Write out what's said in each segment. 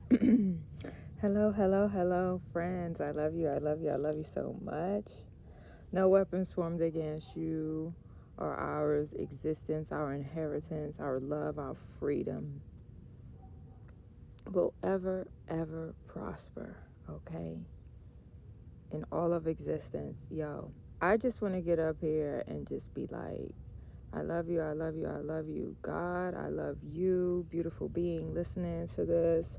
Hello, hello, hello, friends. I love you. I love you. I love you so much. No weapons formed against you or ours existence, our inheritance, our love, our freedom will ever prosper, okay? In all of existence. Yo, I just want to get up here and just be like, I love you. I love you. I love you. God, I love you, beautiful being listening to this.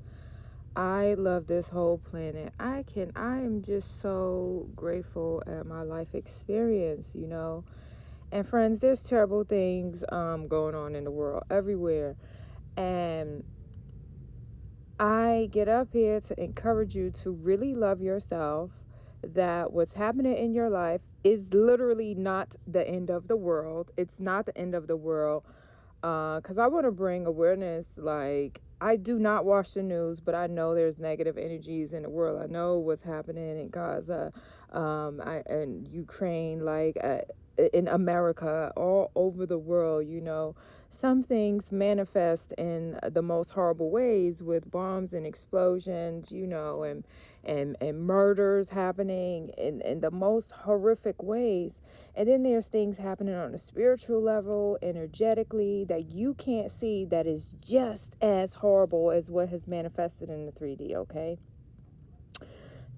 I love this whole planet. I am just so grateful at my life experience, And friends, there's terrible things going on in the world everywhere. And I get up here to encourage you to really love yourself, that what's happening in your life is literally not the end of the world. It's not the end of the world. Because I want to bring awareness. Like, I do not watch the news, but I know there's negative energies in the world. I know what's happening in Gaza, and Ukraine, in America, all over the world. Some things manifest in the most horrible ways with bombs and explosions, and murders happening in the most horrific ways. And then there's things happening on a spiritual level, energetically, that you can't see, that is just as horrible as what has manifested in the 3D, okay?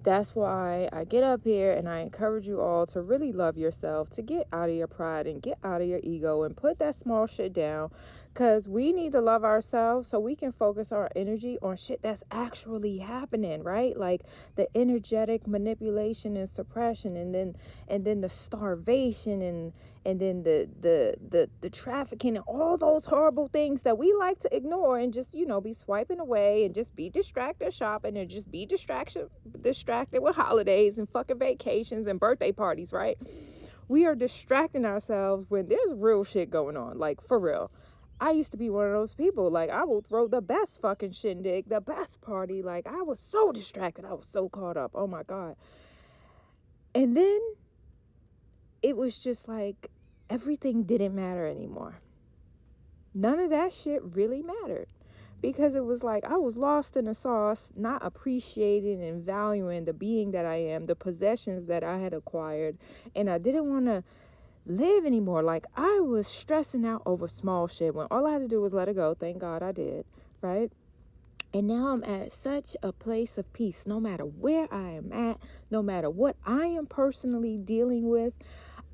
That's why I get up here and I encourage you all to really love yourself, to get out of your pride and get out of your ego and put that small shit down, because we need to love ourselves so we can focus our energy on shit that's actually happening, right? Like the energetic manipulation and suppression, and then the starvation, and then the trafficking, and all those horrible things that we like to ignore and just be swiping away and just be distracted shopping and just be distracted with holidays and fucking vacations and birthday parties, right? We are distracting ourselves when there's real shit going on, like for real. I used to be one of those people. Like, I will throw the best fucking shindig, the best party. Like, I was so distracted. I was so caught up. Oh my God. And then it was just like everything didn't matter anymore. None of that shit really mattered, because it was like I was lost in the sauce, not appreciating and valuing the being that I am, the possessions that I had acquired, and I didn't want to live anymore. Like, I was stressing out over small shit when all I had to do was let it go. Thank God I did, right? And now I'm at such a place of peace, no matter where I am at, no matter what I am personally dealing with.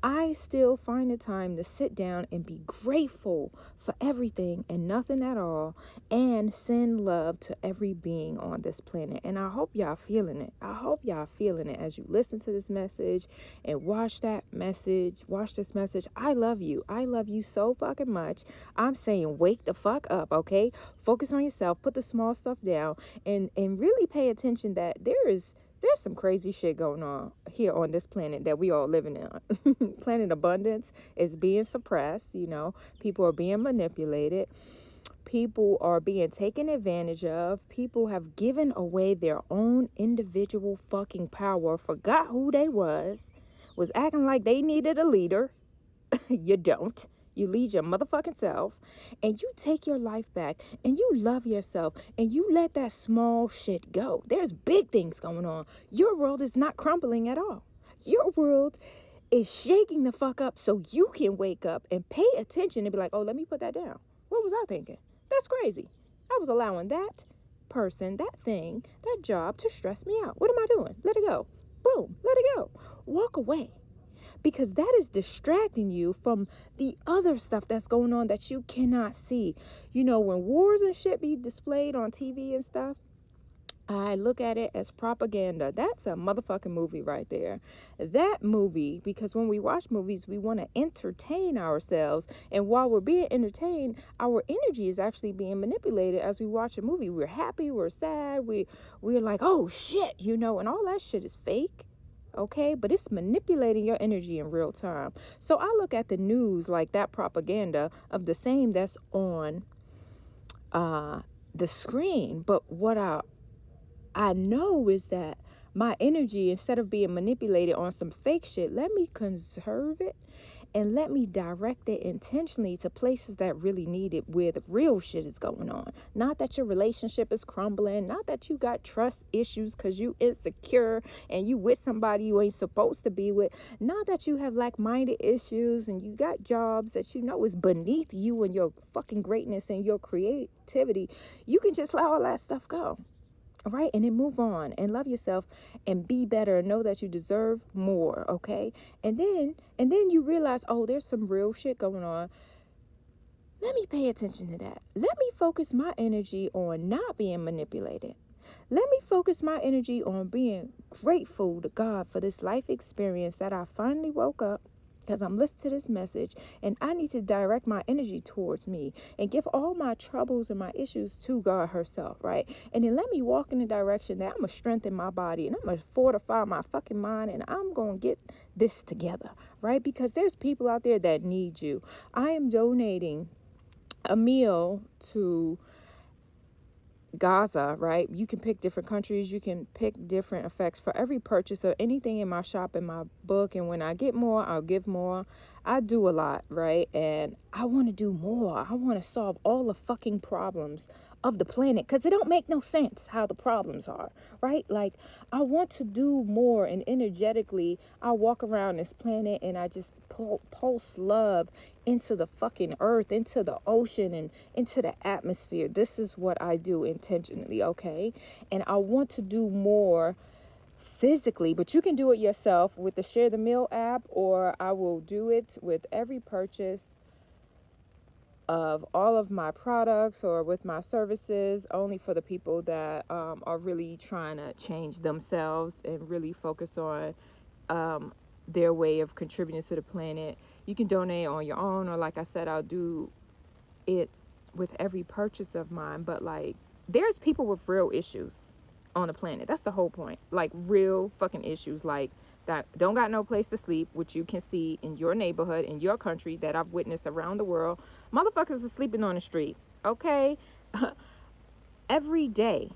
I still find the time to sit down and be grateful for everything and nothing at all, and send love to every being on this planet. And I hope y'all feeling it. I hope y'all feeling it as you listen to this message and watch this message. I love you. I love you so fucking much. I'm saying wake the fuck up, okay? Focus on yourself, put the small stuff down, and really pay attention that there's some crazy shit going on here on this planet that we all living in. Planet abundance is being suppressed. People are being manipulated. People are being taken advantage of. People have given away their own individual fucking power, forgot who they was acting like they needed a leader. You don't. You lead your motherfucking self, and you take your life back, and you love yourself, and you let that small shit go. There's big things going on. Your world is not crumbling at all. Your world is shaking the fuck up so you can wake up and pay attention and be like, oh, let me put that down. What was I thinking? That's crazy. I was allowing that person, that thing, that job to stress me out. What am I doing? Let it go. Boom. Let it go. Walk away, because that is distracting you from the other stuff that's going on that you cannot see. When wars and shit be displayed on TV and stuff, I look at it as propaganda. That's a motherfucking movie right there. That movie, because when we watch movies, we want to entertain ourselves. And while we're being entertained, our energy is actually being manipulated as we watch a movie. We're happy, we're sad, we're like, oh shit, and all that shit is fake. Okay, but it's manipulating your energy in real time. So I look at the news like that propaganda of the same that's on the screen. But what I know is that my energy, instead of being manipulated on some fake shit, let me conserve it and let me direct it intentionally to places that really need it, where the real shit is going on. Not that your relationship is crumbling, not that you got trust issues because you insecure and you with somebody you ain't supposed to be with, not that you have like-minded issues and you got jobs that you know is beneath you and your fucking greatness and your creativity. You can just let all that stuff go. All right, and then move on and love yourself and be better and know that you deserve more. Okay, and then you realize, oh, there's some real shit going on. Let me pay attention to that. Let me focus my energy on not being manipulated. Let me focus my energy on being grateful to God for this life experience that I finally woke up, because I'm listening to this message and I need to direct my energy towards me and give all my troubles and my issues to God herself, right? And then let me walk in the direction that I'm going to strengthen my body and I'm going to fortify my fucking mind and I'm going to get this together, right? Because there's people out there that need you. I am donating a meal to Gaza, right? You can pick different countries, you can pick different effects for every purchase of anything in my shop, in my book. And when I get more, I'll give more. I do a lot, right? And I want to do more. I want to solve all the fucking problems of the planet, because it don't make no sense how the problems are, right? Like, I want to do more, and energetically I walk around this planet and I just pulse love into the fucking earth, into the ocean, and into the atmosphere. This is what I do intentionally, okay? And I want to do more physically, but you can do it yourself with the Share the Meal app, or I will do it with every purchase of all of my products or with my services, only for the people that are really trying to change themselves and really focus on their way of contributing to the planet. You can donate on your own, or like I said, I'll do it with every purchase of mine. But like, there's people with real issues on the planet. That's the whole point. Like, real fucking issues, like that don't got no place to sleep, which you can see in your neighborhood, in your country, that I've witnessed around the world. Motherfuckers are sleeping on the street, okay? Every day,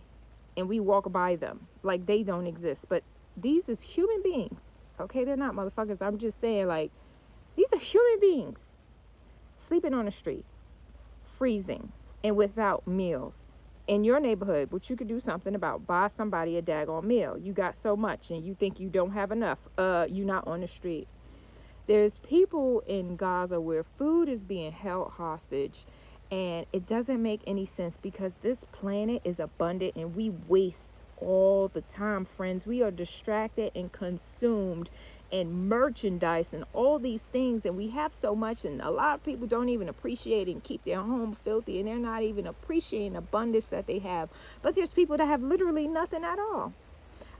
and we walk by them like they don't exist. But these is human beings, okay? They're not motherfuckers. I'm just saying, like, these are human beings sleeping on the street, freezing, and without meals. In your neighborhood, which you could do something about, buy somebody a daggone meal. You got so much and you think you don't have enough. You're not on the street. There's people in Gaza where food is being held hostage, and it doesn't make any sense, because this planet is abundant and we waste all the time, friends. We are distracted and consumed and merchandise and all these things, and we have so much, and a lot of people don't even appreciate it and keep their home filthy, and they're not even appreciating the abundance that they have. But there's people that have literally nothing at all.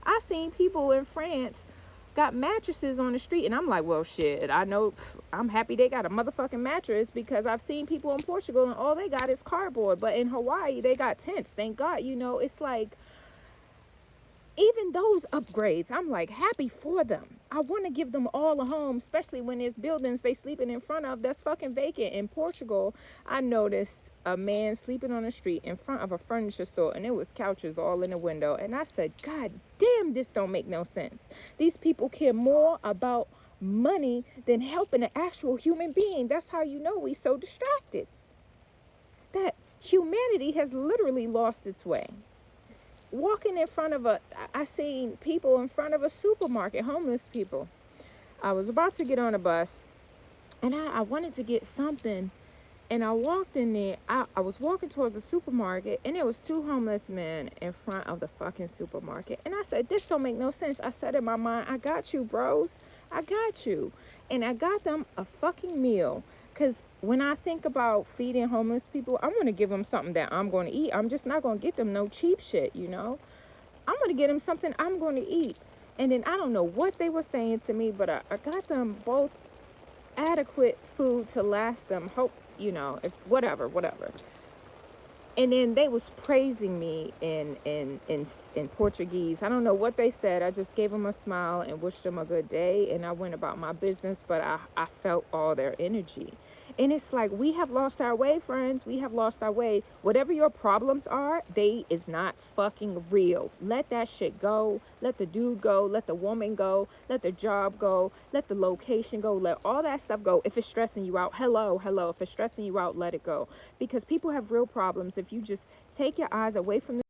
I seen people in France got mattresses on the street, and I'm like, well, shit, I know, I'm happy they got a motherfucking mattress, because I've seen people in Portugal and all they got is cardboard. But in Hawaii, they got tents, thank God. You know, it's like, even those upgrades, I'm like happy for them. I want to give them all a home, especially when there's buildings they sleeping in front of that's fucking vacant. In Portugal, I noticed a man sleeping on the street in front of a furniture store, and it was couches all in the window. And I said, God damn, this don't make no sense. These people care more about money than helping an actual human being. That's how you know we so distracted. That humanity has literally lost its way. Walking in front of I seen people in front of a supermarket, homeless people. I was about to get on a bus, and I wanted to get something, and I walked in there. I was walking towards the supermarket, and there was two homeless men in front of the fucking supermarket. And I said, this don't make no sense. I said in my mind, I got you, bros. I got you. And I got them a fucking meal. Because when I think about feeding homeless people, I want to give them something that I'm going to eat. I'm just not going to get them no cheap shit, you know. I'm going to get them something I'm going to eat. And then I don't know what they were saying to me, but I got them both adequate food to last them. Hope, you know, if whatever. And then they was praising me in Portuguese. I don't know what they said. I just gave them a smile and wished them a good day, and I went about my business. But I felt all their energy. And it's like, we have lost our way, friends. We have lost our way. Whatever your problems are, they is not fucking real. Let that shit go. Let the dude go. Let the woman go. Let the job go. Let the location go. Let all that stuff go. If it's stressing you out, hello. If it's stressing you out, let it go. Because people have real problems. If you just take your eyes away from the